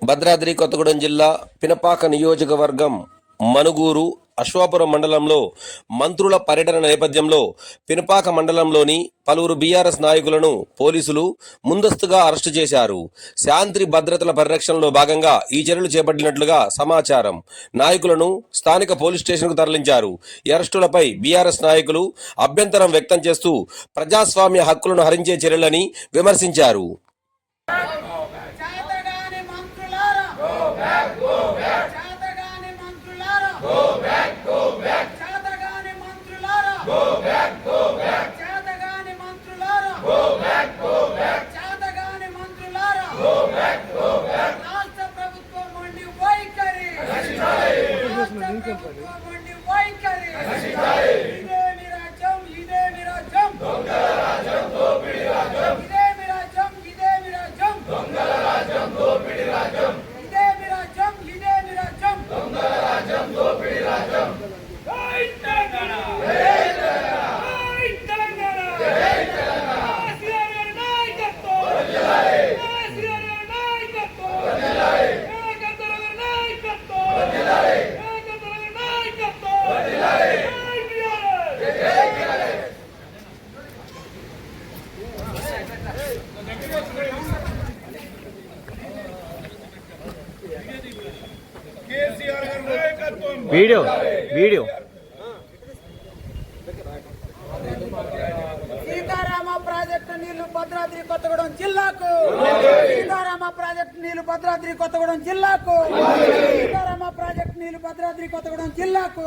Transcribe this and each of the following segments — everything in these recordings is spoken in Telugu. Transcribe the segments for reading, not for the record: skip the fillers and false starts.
భద్రాద్రి కొత్తగూడెం జిల్లా పినపాక నియోజకవర్గం మనుగూరు అశ్వాపురం మండలంలో మంత్రుల పర్యటన నేపథ్యంలో పినపాక మండలంలోని పలువురు బీఆర్ఎస్ నాయకులను పోలీసులు ముందస్తుగా అరెస్టు చేశారు. శాంతి భద్రతల పరిరక్షణలో భాగంగా ఈ చర్యలు చేపట్టినట్లుగా సమాచారం. నాయకులను స్థానిక పోలీస్ స్టేషన్కు తరలించారు. ఈ అరెస్టులపై బీఆర్ఎస్ నాయకులు అభ్యంతరం వ్యక్తం చేస్తూ ప్రజాస్వామ్య హక్కులను హరించే చర్యలని విమర్శించారు. వీడియో సీతారామ ప్రాజెక్టు నీళ్లు భద్రాద్రి కొత్తగూడెం జిల్లాకు. సీతారామ ప్రాజెక్టు నీళ్లు భద్రాద్రి కొత్తగూడెం జిల్లాకు. సీతారామ ప్రాజెక్టు నీళ్లు భద్రాద్రి కొత్తగూడెం జిల్లాకు.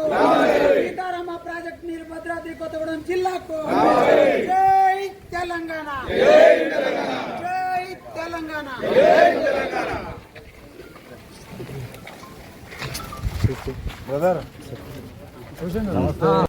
సీతారామ ప్రాజెక్టు నీళ్లు భద్రాద్రి కొత్తగూడెం జిల్లాకు. జై తెలంగాణ, జై తెలంగాణ. బ్రదర్